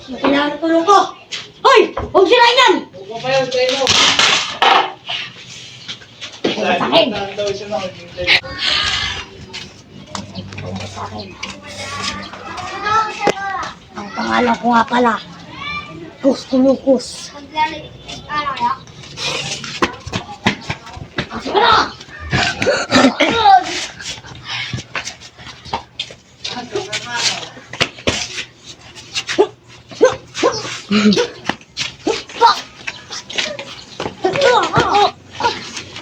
Kailangan ng tulong ko. Hoy! Huwag sirain yan! Huwag mo pa yun, try mo. Sa akin. Daw siya na, Sa akin. Ang pangalan ko nga pala, Kuskulukos. Sige na!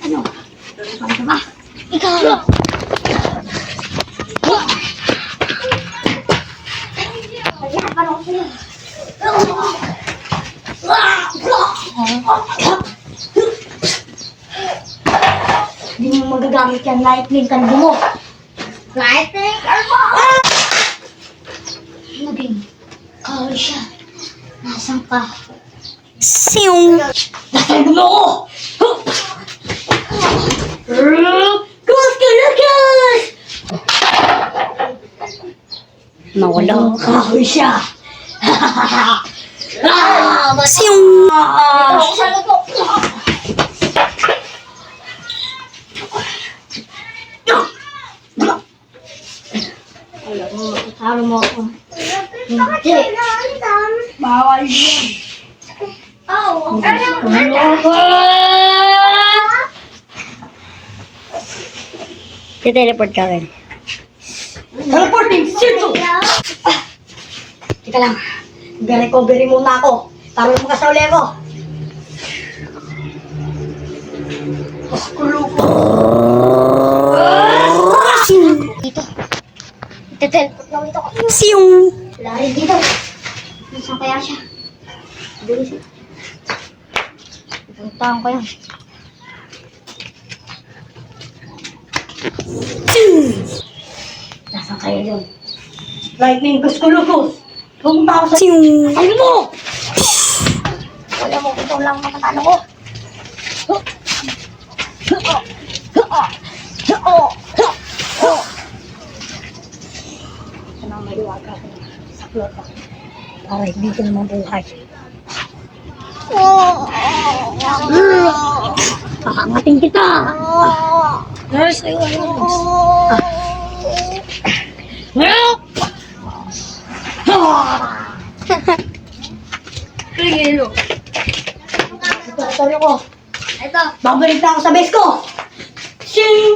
Ano? Ano ka ba? Ikaw! Hindi mo magagamit yan, lightning kalbo mo. Lightning kalbo! Naging kawal siya. Nasaan ka? Siyong! Nasaan mo ako! Kuskulukos! Nawala ang kahoy siya. Siyong! Alam mo, makikaro mo ako. Hindi. Bawal yan. Teleport ka rin. Teleporting! Sito! Teka lang. Mag-recovery muna ako. Para makasauli ako. Dito. Teleport lang dito. Siyong! Wala rin dito. Nasaan kaya siya? Dito siya. Puntahan ko yan. Nasaan kaya yun? Lightning Kuskulukos! Pumunta ako sa... Siyong! Ano mo? Wala mo, ito lang makatalo ko. Sana may iwaga ko sa klota. Para hindi ko naman buhay. Pakangating kita! Nurse, ayaw, Kaya ito ko. Ito. Babalik na ako sa base ko. Shing!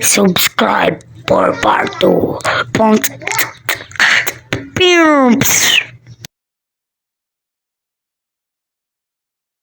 Subscribe for part 2.